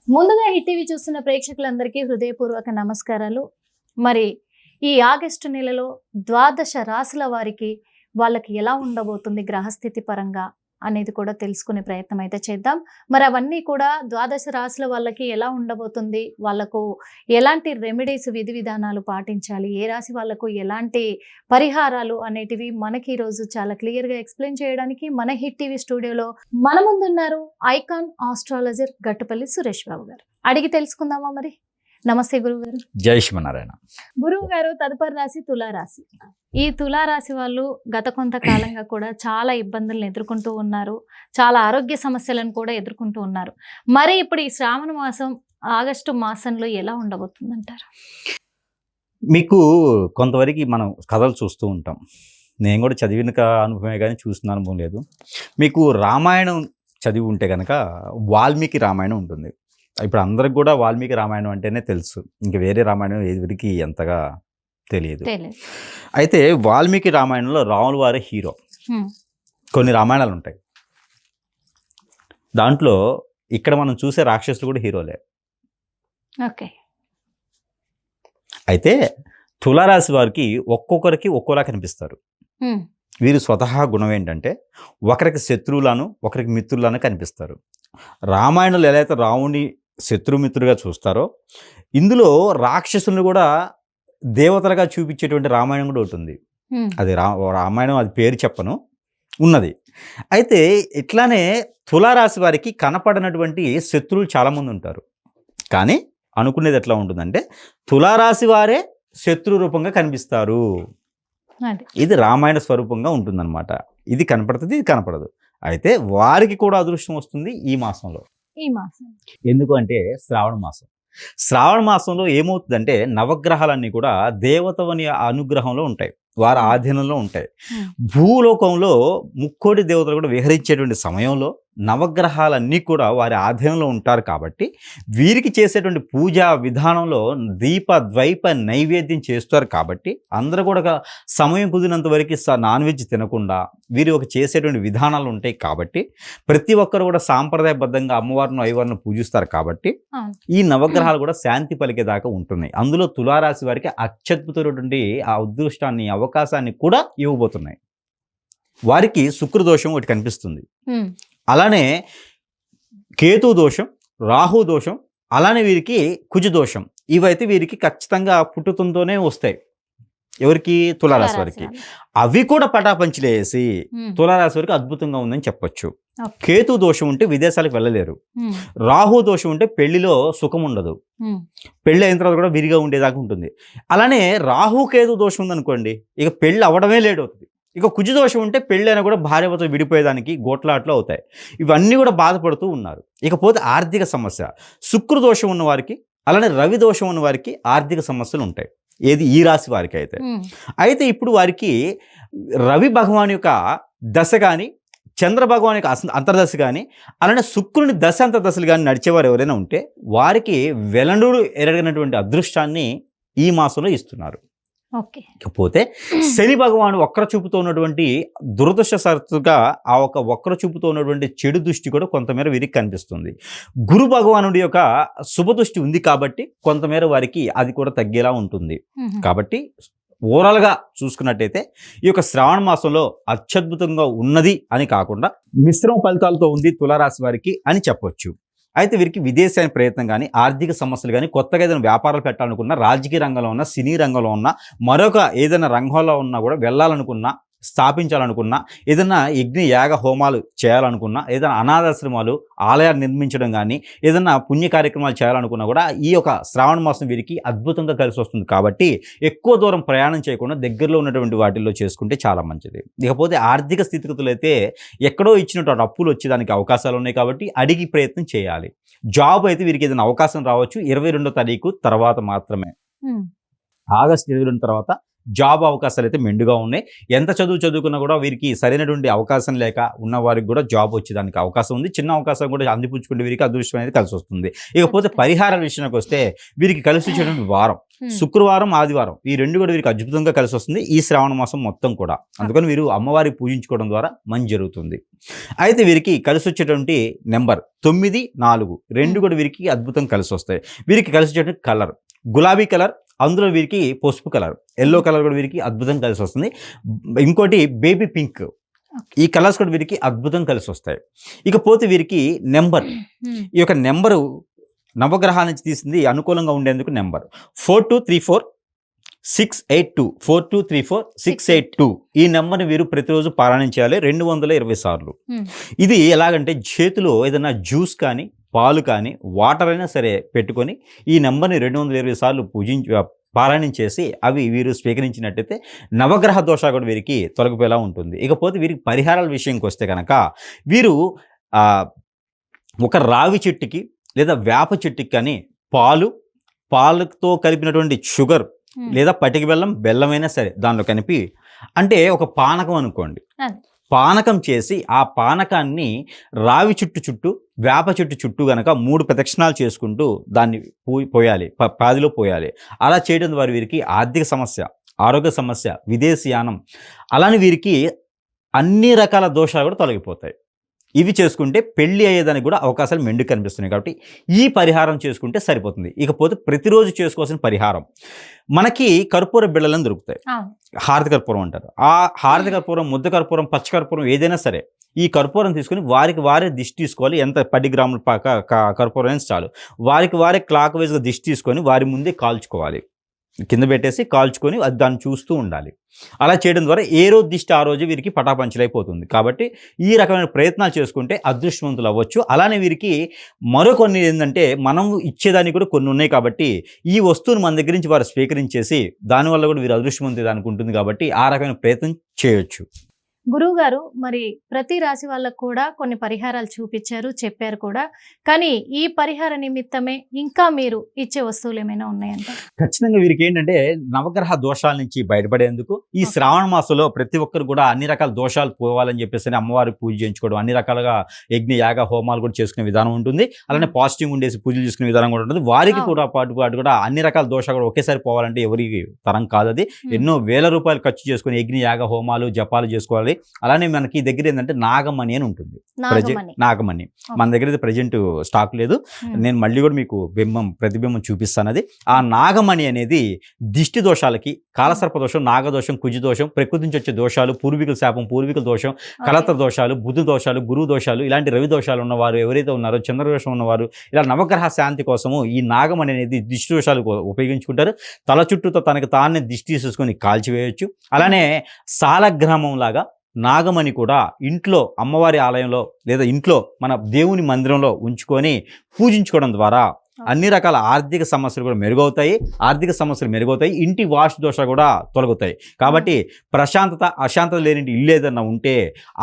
ముందుగా hit TV చూస్తున్న ప్రేక్షకులందరికీ హృదయపూర్వక నమస్కారాలు. మరి ఈ ఆగస్టు నెలలో ద్వాదశ రాశుల వారికి వాళ్ళకి ఎలా ఉండబోతుంది గ్రహస్థితి పరంగా అనేది కూడా తెలుసుకునే ప్రయత్నం అయితే చేద్దాం. మరి అవన్నీ కూడా ద్వాదశ రాశుల వాళ్ళకి ఎలా ఉండబోతుంది, వాళ్ళకు ఎలాంటి రెమెడీస్ విధి విధానాలు పాటించాలి, ఏ రాశి వాళ్ళకు ఎలాంటి పరిహారాలు అనేటివి మనకి ఈరోజు చాలా క్లియర్గా ఎక్స్ప్లెయిన్ చేయడానికి మన హిట్ టీవీ స్టూడియోలో మన ముందున్నారు ఐకాన్ ఆస్ట్రాలజర్ గట్టుపల్లి సురేష్ బాబు గారు. అడిగి తెలుసుకుందామా మరి? నమస్తే గురువు గారు. జై శ్రీమన్నారాయణ. గురువు గారు, తదుపరి రాశి తులారాశి. ఈ తులారాశి వాళ్ళు గత కొంతకాలంగా కూడా చాలా ఇబ్బందులను ఎదుర్కొంటూ ఉన్నారు, చాలా ఆరోగ్య సమస్యలను కూడా ఎదుర్కొంటూ ఉన్నారు. మరి ఇప్పుడు ఈ శ్రావణ మాసం ఆగస్టు మాసంలో ఎలా ఉండబోతుందంటారు? మీకు కొంతవరకు మనం కథలు చూస్తూ ఉంటాం. నేను కూడా చదివిన అనుభవమే కానీ చూసిన అనుభవం లేదు. మీకు రామాయణం చదివి ఉంటే కనుక వాల్మీకి రామాయణం ఉంటుంది. ఇప్పుడు అందరికి కూడా వాల్మీకి రామాయణం అంటేనే తెలుసు, ఇంకా వేరే రామాయణం ఎవరికి ఎంతగా తెలియదు. అయితే వాల్మీకి రామాయణంలో రాముల వారే హీరో. కొన్ని రామాయణాలు ఉంటాయి, దాంట్లో ఇక్కడ మనం చూసే రాక్షసులు కూడా హీరోలే. ఓకే. అయితే తులారాశి వారికి ఒక్కొక్కరికి ఒక్కోలా కనిపిస్తారు. వీరు స్వతహా గుణం ఏంటంటే ఒకరికి శత్రువులను ఒకరికి మిత్రులను కనిపిస్తారు. రామాయణంలో ఎలా అయితే రాముని శత్రుమిత్రుడిగా చూస్తారో, ఇందులో రాక్షసులను కూడా దేవతలుగా చూపించేటువంటి రామాయణం కూడా ఉంటుంది. అది రామాయణం, అది పేరు చెప్పను, ఉన్నది. అయితే ఇట్లానే తులారాశి వారికి కనపడినటువంటి శత్రువులు చాలామంది ఉంటారు. కానీ అనుకునేది ఎట్లా ఉంటుందంటే తులారాశి వారే శత్రు రూపంగా కనిపిస్తారు. ఇది రామాయణ స్వరూపంగా ఉంటుందన్నమాట. ఇది కనపడుతుంది, ఇది కనపడదు. అయితే వారికి కూడా అదృష్టం వస్తుంది ఈ మాసంలో. ఎందుకు అంటే శ్రావణ మాసం. శ్రావణ మాసంలో ఏమవుతుందంటే నవగ్రహాలన్నీ కూడా దేవతని అనుగ్రహంలో ఉంటాయి, వారి ఆధీనంలో ఉంటాయి. భూలోకంలో ముక్కోటి దేవతలు కూడా విహరించేటువంటి సమయంలో నవగ్రహాలన్నీ కూడా వారి ఆధీనంలో ఉంటారు. కాబట్టి వీరికి చేసేటువంటి పూజా విధానంలో దీప ద్వైప నైవేద్యం చేస్తారు. కాబట్టి అందరూ కూడా సమయం కుదిరినంత వరకు నాన్ వెజ్ తినకుండా వీరి ఒక చేసేటువంటి విధానాలు ఉంటాయి. కాబట్టి ప్రతి ఒక్కరు కూడా సాంప్రదాయబద్ధంగా అమ్మవారిని అయ్యవారిని పూజిస్తారు. కాబట్టి ఈ నవగ్రహాలు కూడా శాంతి పలికేదాకా ఉంటున్నాయి. అందులో తులారాశి వారికి అత్యద్భుతమైనటువంటి ఆ అదృష్టాన్ని, అవకాశాన్ని కూడా ఇవ్వబోతున్నాయి. వారికి శుక్రదోషం ఒకటి కనిపిస్తుంది, అలానే కేతు దోషం, రాహు దోషం, అలానే వీరికి కుజ దోషం. ఇవైతే వీరికి ఖచ్చితంగా పుట్టుతుంటూనే వస్తాయి. ఎవరికి? తులారాశి వారికి. అవి కూడా పటాపంచలేసి తులారాశి వారికి అద్భుతంగా ఉందని చెప్పొచ్చు. కేతు దోషం ఉంటే విదేశాలకు వెళ్ళలేరు. రాహు దోషం ఉంటే పెళ్లిలో సుఖం ఉండదు, పెళ్లి అయిన తర్వాత కూడా విరిగా ఉండేదాకా ఉంటుంది. అలానే రాహు కేతు దోషం ఉందనుకోండి, ఇక పెళ్లి అవ్వడమే లేట్ అవుతుంది. ఇక కుజదోషం ఉంటే పెళ్ళైనా కూడా భార్యతో విడిపోయేదానికి గోట్లాట్లు అవుతాయి. ఇవన్నీ కూడా బాధపడుతూ ఉన్నారు. ఇకపోతే ఆర్థిక సమస్య. శుక్రదోషం ఉన్న వారికి, అలానే రవి దోషం ఉన్న వారికి ఆర్థిక సమస్యలు ఉంటాయి. ఏది? ఈ రాశి వారికి అయితే ఇప్పుడు వారికి రవి భగవాన్ యొక్క దశ కానీ, చంద్ర భగవాన్ యొక్క అంతర్దశ కానీ, అలానే శుక్రుని దశ అంతర్దశలు కానీ నడిచేవారు ఎవరైనా ఉంటే వారికి వెలండూరు ఎరగినటువంటి అదృష్టాన్ని ఈ మాసంలో ఇస్తున్నారు. ఇకపోతే శని భగవాను వక్ర చూపుతో ఉన్నటువంటి దురదృష్టవశాత్తుగా ఆ ఒక వక్ర చూపుతో ఉన్నటువంటి చెడు దృష్టి కూడా కొంతమేర వీరికి కనిపిస్తుంది. గురు భగవానుడి యొక్క శుభ దృష్టి ఉంది కాబట్టి కొంతమేర వారికి అది కూడా తగ్గేలా ఉంటుంది. కాబట్టి ఓవరాల్గా చూసుకున్నట్టయితే ఈ యొక్క శ్రావణ మాసంలో అత్యద్భుతంగా ఉన్నది అని కాకుండా మిశ్రమ ఫలితాలతో ఉంది తులారాశి వారికి అని చెప్పొచ్చు. అయితే వీరికి విదేశీ ప్రయత్నం కానీ, ఆర్థిక సమస్యలు కానీ, కొత్తగా ఏదైనా వ్యాపారాలు పెట్టాలనుకున్నా, రాజకీయ రంగంలో ఉన్న, సినీ రంగంలో ఉన్న, మరొక ఏదైనా రంగంలో ఉన్నా కూడా వెళ్ళాలనుకున్నా, స్థాపించాలనుకున్నా, ఏదైనా యజ్ఞ యాగ హోమాలు చేయాలనుకున్నా, ఏదైనా అనాథాశ్రమాలు, ఆలయాలు నిర్మించడం కానీ, ఏదైనా పుణ్య కార్యక్రమాలు చేయాలనుకున్నా కూడా ఈ యొక్క శ్రావణ మాసం వీరికి అద్భుతంగా కలిసి వస్తుంది. కాబట్టి ఎక్కువ దూరం ప్రయాణం చేయకుండా దగ్గరలో ఉన్నటువంటి వాటిల్లో చేసుకుంటే చాలా మంచిది. ఇకపోతే ఆర్థిక స్థితిగతులు అయితే ఎక్కడో ఇచ్చినటువంటి అప్పులు వచ్చేదానికి అవకాశాలు ఉన్నాయి. కాబట్టి అడిగి ప్రయత్నం చేయాలి. జాబ్ అయితే వీరికి ఏదైనా అవకాశం రావచ్చు 22వ తారీఖు తర్వాత మాత్రమే. ఆగస్టు 22 తర్వాత జాబ్ అవకాశాలు అయితే మెండుగా ఉన్నాయి. ఎంత చదువుకున్నా కూడా వీరికి సరైనటువంటి అవకాశం లేక ఉన్న వారికి కూడా జాబ్ వచ్చేదానికి అవకాశం ఉంది. చిన్న అవకాశం కూడా అందిపుచ్చుకుంటే వీరికి అదృష్టం అనేది కలిసి వస్తుంది. ఇకపోతే పరిహారాల విషయానికి వస్తే వీరికి కలిసి వచ్చేటువంటి వారం శుక్రవారం, ఆదివారం ఈ రెండు కూడా వీరికి అద్భుతంగా కలిసి వస్తుంది ఈ శ్రావణ మాసం మొత్తం కూడా. అందుకని వీరు అమ్మవారి పూజించుకోవడం ద్వారా మంచి జరుగుతుంది. అయితే వీరికి కలిసి వచ్చేటువంటి నెంబర్ 9, 4 రెండు కూడా వీరికి అద్భుతం కలిసి వస్తాయి. వీరికి కలిసి వచ్చేటువంటి కలర్ గులాబీ కలర్, అందులో వీరికి పసుపు కలర్, ఎల్లో కలర్ కూడా వీరికి అద్భుతం కలిసి వస్తుంది. ఇంకోటి బేబీ పింక్, ఈ కలర్స్ కూడా వీరికి అద్భుతం కలిసి వస్తాయి. ఇకపోతే వీరికి నెంబర్, ఈ యొక్క నెంబరు నవగ్రహాల నుంచి తీసింది అనుకూలంగా ఉండేందుకు నెంబర్ 4234 682 4234 682 ఈ నెంబర్ని వీరు ప్రతిరోజు పారాయణం చేయాలి 220 సార్లు. ఇది ఎలాగంటే చేతిలో ఏదైనా జ్యూస్ కానీ పాలు కానీ వాటర్ అయినా సరే పెట్టుకొని ఈ నెంబర్ని 220 సార్లు పారాయణం చేసి అవి వీరు స్వీకరించినట్టయితే నవగ్రహ దోషాలు కూడా వీరికి తొలగిపోయేలా ఉంటుంది. ఇకపోతే వీరికి పరిహారాల విషయంకి వస్తే కనుక వీరు ఒక రావి చెట్టుకి లేదా వేప చెట్టుకి కానీ పాలతో కలిపినటువంటి షుగర్ లేదా పటిక బెల్లమైనా సరే దానిలో కలిపి, అంటే ఒక పానకం అనుకోండి, పానకం చేసి ఆ పానకాన్ని రావి చుట్టూ వేప చుట్టూ గనక 3 ప్రదక్షిణాలు చేసుకుంటూ దాన్ని పోయాలి, పాదిలో పోయాలి. అలా చేయడం ద్వారా వీరికి ఆర్థిక సమస్య, ఆరోగ్య సమస్య, విదేశీయానం, అలానే వీరికి అన్ని రకాల దోషాలు కూడా తొలగిపోతాయి. ఇవి చేసుకుంటే పెళ్లి అయ్యేదానికి కూడా అవకాశాలు మెండు కనిపిస్తున్నాయి. కాబట్టి ఈ పరిహారం చేసుకుంటే సరిపోతుంది. ఇకపోతే ప్రతిరోజు చేసుకోవాల్సిన పరిహారం, మనకి కర్పూర బిళ్ళలను దొరుకుతాయి, హారతి కర్పూరం అంటారు. ఆ హారతి కర్పూరం, ముద్ద కర్పూరం, పచ్చ కర్పూరం ఏదైనా సరే ఈ కర్పూరం తీసుకుని వారే దిష్టి తీసుకోవాలి. ఎంత 10 గ్రాముల కర్పూరం అయినా చాలు. వారే క్లాక్ వైజ్గా దిష్టి తీసుకొని వారి ముందే కాల్చుకోవాలి, కింద పెట్టేసి కాల్చుకొని అది దాన్ని చూస్తూ ఉండాలి. అలా చేయడం ద్వారా ఏ రోజు దిష్టి ఆ రోజు వీరికి పటాపంచలైపోతుంది. కాబట్టి ఈ రకమైన ప్రయత్నాలు చేసుకుంటే అదృష్టవంతులు అవ్వచ్చు. అలానే వీరికి మరికొన్ని ఏంటంటే మనం ఇచ్చేదానికి కూడా కొన్ని ఉన్నాయి. కాబట్టి ఈ వస్తువును మన దగ్గర నుంచి వారు స్వీకరించేసి దానివల్ల కూడా వీరు అదృష్టవంతులు అనుకుంటుంది. కాబట్టి ఆ రకమైన ప్రయత్నం చేయొచ్చు. గురువు గారు, మరి ప్రతి రాశి వాళ్ళకు కూడా కొన్ని పరిహారాలు చూపించారు, చెప్పారు కూడా. కానీ ఈ పరిహార నిమిత్తమే ఇంకా మీరు ఇచ్చే వస్తువులు ఏమైనా ఉన్నాయంట? ఖచ్చితంగా వీరికి ఏంటంటే నవగ్రహ దోషాల నుంచి బయటపడేందుకు ఈ శ్రావణ మాసంలో ప్రతి ఒక్కరు కూడా అన్ని రకాల దోషాలు పోవాలని చెప్పేసి అమ్మవారి పూజ చేయించుకోవడం, అన్ని రకాలుగా యజ్ఞ యాగ హోమాలు కూడా చేసుకునే విధానం ఉంటుంది. అలానే పాజిటివ్ ఉండేసి పూజలు చేసుకునే విధానం కూడా ఉంటుంది. వారికి కూడా పాటు కూడా అన్ని రకాల దోషాలు కూడా ఒకేసారి పోవాలంటే ఎవరికి తరం కాదు. అది ఎన్నో వేల రూపాయలు ఖర్చు చేసుకుని యజ్ఞ యాగ హోమాలు జపాలు చేసుకోవాలి. అలానే మనకి దగ్గర ఏంటంటే నాగమణి అని ఉంటుంది. నాగమణి మన దగ్గర అయితే ప్రజెంట్ స్టాక్ లేదు. నేను మళ్ళీ కూడా మీకు ప్రతిబింబం చూపిస్తాను. అది ఆ నాగమణి అనేది దిష్టి దోషాలకి, కాలసర్ప దోషం, నాగదోషం, కుజి దోషం, ప్రకృతి నుంచి వచ్చే దోషాలు, పూర్వీకుల శాపం, పూర్వీకుల దోషం, కలత్ర దోషాలు, బుధు దోషాలు, గురువు దోషాలు, ఇలాంటి రవి దోషాలు ఉన్నవారు ఎవరైతే ఉన్నారో, చంద్రదోషం ఉన్నవారు, ఇలా నవగ్రహ శాంతి కోసము ఈ నాగమణి అనేది దిష్టి దోషాలు ఉపయోగించుకుంటారు. తల చుట్టూతో తనకు తానే దిష్టి తీసుకొని కాల్చివేయచ్చు. అలానే సాలగ్రామం లాగా నాగమణి కూడా ఇంట్లో అమ్మవారి ఆలయంలో లేదా ఇంట్లో మన దేవుని మందిరంలో ఉంచుకొని పూజించుకోవడం ద్వారా అన్ని రకాల ఆర్థిక సమస్యలు కూడా మెరుగవుతాయి. ఇంటి వాస్తు దోషాలు కూడా తొలగుతాయి. కాబట్టి ప్రశాంతత, అశాంతత లేని ఇల్లు ఏదన్నా ఉంటే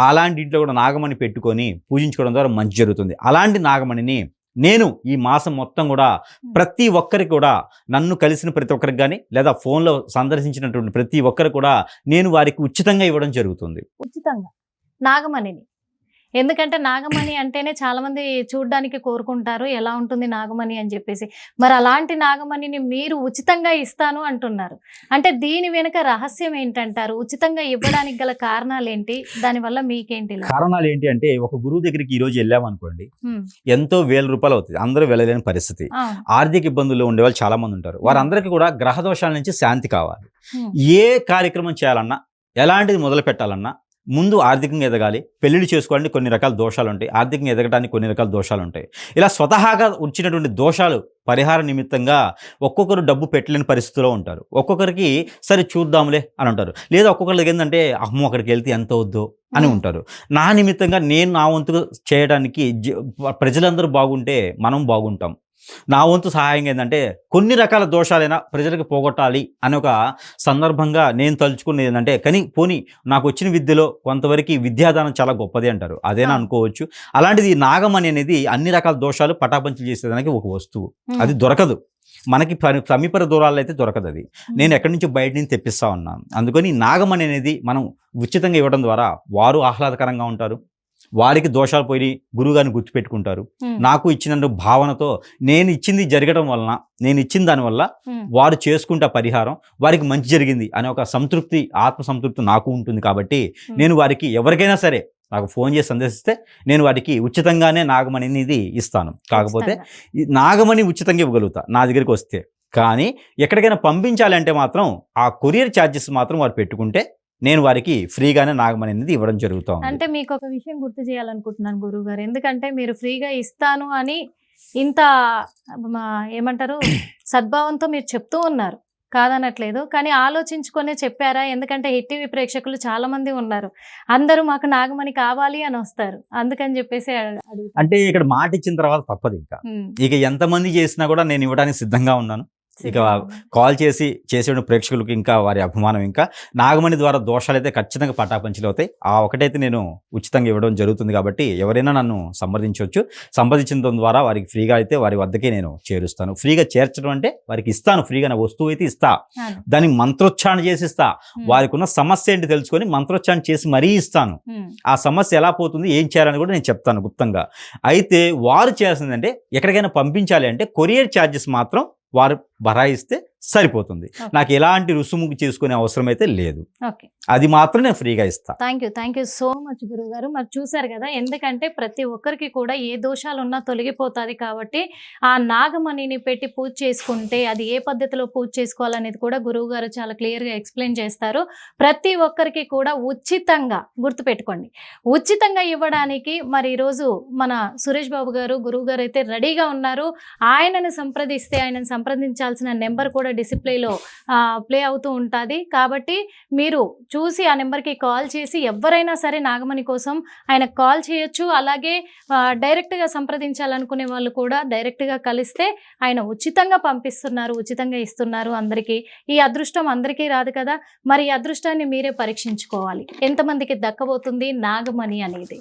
అలాంటి ఇంట్లో కూడా నాగమణి పెట్టుకొని పూజించుకోవడం ద్వారా మంచి జరుగుతుంది. అలాంటి నాగమణిని నేను ఈ మాసం మొత్తం కూడా ప్రతి ఒక్కరికి కూడా, నన్ను కలిసిన ప్రతి ఒక్కరికి కానీ లేదా ఫోన్లో సందర్శించినటువంటి ప్రతి ఒక్కరికి కూడా నేను వారికి ఉచితంగా ఇవ్వడం జరుగుతుంది. ఉచితంగా నాగమణిని, ఎందుకంటే నాగమణి అంటేనే చాలా మంది చూడడానికి కోరుకుంటారు ఎలా ఉంటుంది నాగమణి అని చెప్పేసి. మరి అలాంటి నాగమణిని మీరు ఉచితంగా ఇస్తాను అంటున్నారు, అంటే దీని వెనుక రహస్యం ఏంటంటారు? ఉచితంగా ఇవ్వడానికి గల కారణాలు ఏంటి? దానివల్ల మీకేంటి కారణాలు ఏంటి అంటే, ఒక గురువు దగ్గరికి ఈ రోజు వెళ్ళామనుకోండి, ఎంతో వేల రూపాయలు అవుతుంది. అందరూ వెళ్ళలేని పరిస్థితి, ఆర్థిక ఇబ్బందుల్లో ఉండే వాళ్ళు చాలా మంది ఉంటారు. వారందరికీ కూడా గ్రహ దోషాల నుంచి శాంతి కావాలి. ఏ కార్యక్రమం చేయాలన్నా, ఎలాంటిది మొదలు పెట్టాలన్నా ముందు ఆర్థికంగా ఎదగాలి. పెళ్లిళ్ళు చేసుకోవాలంటే కొన్ని రకాల దోషాలు ఉంటాయి, ఆర్థికంగా ఎదగడానికి కొన్ని రకాల దోషాలు ఉంటాయి. ఇలా స్వతహాగా వచ్చినటువంటి దోషాలు పరిహార నిమిత్తంగా ఒక్కొక్కరు డబ్బు పెట్టలేని పరిస్థితిలో ఉంటారు. ఒక్కొక్కరికి సరే చూద్దాంలే అని ఉంటారు. లేదా ఒక్కొక్కరికి ఏంటంటే అమ్మో అక్కడికి వెళ్తే ఎంత వద్దో అని ఉంటారు. నా నిమిత్తంగా నేను నా వంతుగా చేయడానికి ప్రజలందరూ బాగుంటే మనం బాగుంటాం. నా వంతు సహాయం ఏంటంటే కొన్ని రకాల దోషాలైనా ప్రజలకు పోగొట్టాలి అనే ఒక సందర్భంగా నేను తలుచుకునేది ఏంటంటే, కానీ పోనీ నాకు వచ్చిన విద్యలో కొంతవరకు విద్యాదానం చాలా గొప్పది అంటారు, అదేనా అనుకోవచ్చు. అలాంటిది నాగమణి అనేది అన్ని రకాల దోషాలు పటాపంచలు చేసేదానికి ఒక వస్తువు, అది దొరకదు మనకి సమీప దూరాల్లో అయితే దొరకదు. అది నేను ఎక్కడి నుంచి బయట నుంచి తెప్పిస్తా ఉన్నాను. అందుకని నాగమణి అనేది మనం ఉచితంగా ఇవ్వడం ద్వారా వారు ఆహ్లాదకరంగా ఉంటారు, వారికి దోషాలు పోయి గురువుగారిని గుర్తుపెట్టుకుంటారు. నాకు ఇచ్చిన భావనతో నేను ఇచ్చింది జరగడం వలన, నేను ఇచ్చిన దానివల్ల వారు చేసుకుంటే పరిహారం వారికి మంచి జరిగింది అనే ఒక సంతృప్తి, ఆత్మ సంతృప్తి నాకు ఉంటుంది. కాబట్టి నేను వారికి ఎవరికైనా సరే నాకు ఫోన్ చేసి సందేశిస్తే నేను వాటికి ఉచితంగానే నాగమణి అనేది ఇస్తాను. కాకపోతే ఈ నాగమణి ఉచితంగా ఇవ్వగలుగుతా నా దగ్గరికి వస్తే. కానీ ఎక్కడికైనా పంపించాలంటే మాత్రం ఆ కొరియర్ ఛార్జెస్ మాత్రం వారు పెట్టుకుంటే నేను వారికి ఫ్రీగానే నాగమణి అనేది ఇవ్వడం జరుగుతుంది. అంటే మీకు ఒక విషయం గుర్తు చేయాలనుకుంటున్నాను గురువు గారు, ఎందుకంటే మీరు ఫ్రీగా ఇస్తాను అని ఇంత ఏమంటారు సద్భావంతో మీరు చెప్తూ ఉన్నారు, కాదనట్లేదు. కానీ ఆలోచించుకొనే చెప్పారా? ఎందుకంటే హిట్ టీవీ ప్రేక్షకులు చాలా మంది ఉన్నారు, అందరూ మాకు నాగమణి కావాలి అని వస్తారు, అందుకని చెప్పేసి అంటే ఇక్కడ మాట ఇచ్చిన తర్వాత తప్పదు. ఇక ఎంతమంది చేసినా కూడా నేను ఇవ్వడానికి సిద్ధంగా ఉన్నాను. ఇక కాల్ చేసే ప్రేక్షకులకి ఇంకా వారి అభిమానం, ఇంకా నాగమణి ద్వారా దోషాలు అయితే ఖచ్చితంగా పటాపంచలు అవుతాయి. ఆ ఒకటైతే నేను ఉచితంగా ఇవ్వడం జరుగుతుంది. కాబట్టి ఎవరైనా నన్ను సంప్రదించవచ్చు. సంప్రదించడం ద్వారా వారికి ఫ్రీగా అయితే వారి వద్దకే నేను చేరుస్తాను. ఫ్రీగా చేర్చడం అంటే వారికి ఇస్తాను, ఫ్రీగా నా వస్తువు అయితే ఇస్తా, దానికి మంత్రోచ్చారణ చేసి ఇస్తా. వారికి ఉన్న సమస్య ఏంటి తెలుసుకొని మంత్రోచ్చారణ చేసి మరీ ఇస్తాను. ఆ సమస్య ఎలా పోతుంది, ఏం చేయాలని కూడా నేను చెప్తాను గుప్తంగా. అయితే వారు చేయాల్సిందంటే ఎక్కడికైనా పంపించాలి అంటే కొరియర్ ఛార్జెస్ మాత్రం వారు బరాయిస్తే సరిపోతుంది. నాకు ఎలాంటి రుసుము చేసుకునే అవసరం అయితే లేదు, అది మాత్రం నేను ఫ్రీగా ఇస్తా. థ్యాంక్ యూ సో మచ్ గురువు గారు. మరి చూసారు కదా, ఎందుకంటే ప్రతి ఒక్కరికి కూడా ఏ దోషాలు ఉన్నా తొలగిపోతుంది. కాబట్టి ఆ నాగమణిని పెట్టి పూజ చేసుకుంటే అది ఏ పద్ధతిలో పూజ చేసుకోవాలనేది కూడా గురువు గారు చాలా క్లియర్గా ఎక్స్ప్లెయిన్ చేస్తారు. ప్రతి ఒక్కరికి కూడా ఉచితంగా, గుర్తుపెట్టుకోండి, ఉచితంగా ఇవ్వడానికి మరి ఈరోజు మన సురేష్ బాబు గారు గురువు గారు అయితే రెడీగా ఉన్నారు. ఆయనను సంప్రదిస్తే ఆయనను సంప్రదించాల్సిన నెంబర్ కూడా డిస్ప్లేలో ప్లే అవుతూ ఉంటుంది. కాబట్టి మీరు చూసి ఆ నెంబర్కి కాల్ చేసి ఎవరైనా సరే నాగమణి కోసం ఆయనకు కాల్ చేయొచ్చు. అలాగే డైరెక్ట్గా సంప్రదించాలనుకునే వాళ్ళు కూడా డైరెక్ట్గా కలిస్తే ఆయన ఉచితంగా పంపిస్తున్నారు, ఉచితంగా ఇస్తున్నారు అందరికీ. ఈ అదృష్టం అందరికీ రాదు కదా, మరి ఈ అదృష్టాన్ని మీరే పరీక్షించుకోవాలి. ఎంతమందికి దక్కబోతుంది నాగమణి అనేది.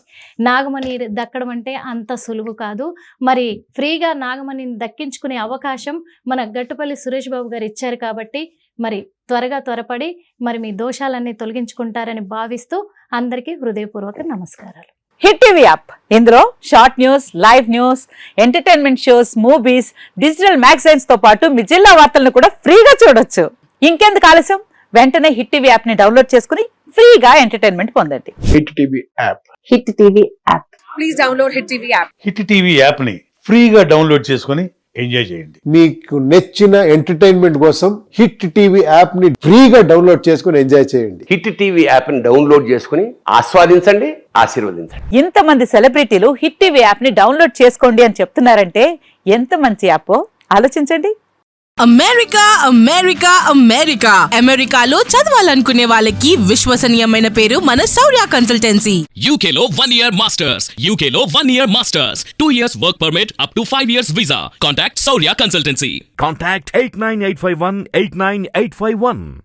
నాగమణి దక్కడం అంటే అంత సులువు కాదు. మరి ఫ్రీగా నాగమణిని దక్కించుకునే అవకాశం మన గట్టుపల్లి సురేష్ బాబు గారు ఇచ్చారు. కాబట్టి మరి త్వరపడి మరి మీ దోషాలన్నీ తొలగించుకుంటారని భావిస్తూ అందరికీ హృదయపూర్వక నమస్కారాలు. హిట్ టీవీ యాప్, ఇందులో short news, live news, entertainment shows, movies, digital magazines తో పాటు మీ జిల్లా వార్తలను కూడా ఫ్రీగా చూడొచ్చు. ఇంకెందుకు ఆలస్యం, వెంటనే హిట్ టీవీ యాప్ ని డౌన్లోడ్ చేసుకుని ఫ్రీగా ఎంటర్టైన్మెంట్ పొందండి. Hit TV app. Hit TV app. Please download hit TV app. Hit TV app ని ఫ్రీగా డౌన్లోడ్ చేసుకుని ఎంజాయ్ చేయండి. మీకు నచ్చిన ఎంటర్టైన్మెంట్ కోసం హిట్ టీవీ యాప్ ని ఫ్రీగా డౌన్లోడ్ చేసుకుని ఎంజాయ్ చేయండి. హిట్ టీవీ యాప్ ని డౌన్లోడ్ చేసుకుని ఆస్వాదించండి, ఆశీర్వదించండి. ఇంతమంది సెలబ్రిటీలు హిట్ టీవీ యాప్ ని డౌన్లోడ్ చేసుకోండి అని చెప్తున్నారంటే ఎంత మంచి యాప్ ఆలోచించండి. అమెరికా అమెరికా అమెరికా అమెరికాలో చదవాలనుకునే వాళ్ళకి విశ్వసనీయమైన పేరు మన శౌర్య కన్సల్టెన్సీ. UK లో 1 year masters. UK లో 1 year masters. 2 years work permit up to 5 years visa. Contact Saurya Consultancy. Contact 89851 89851.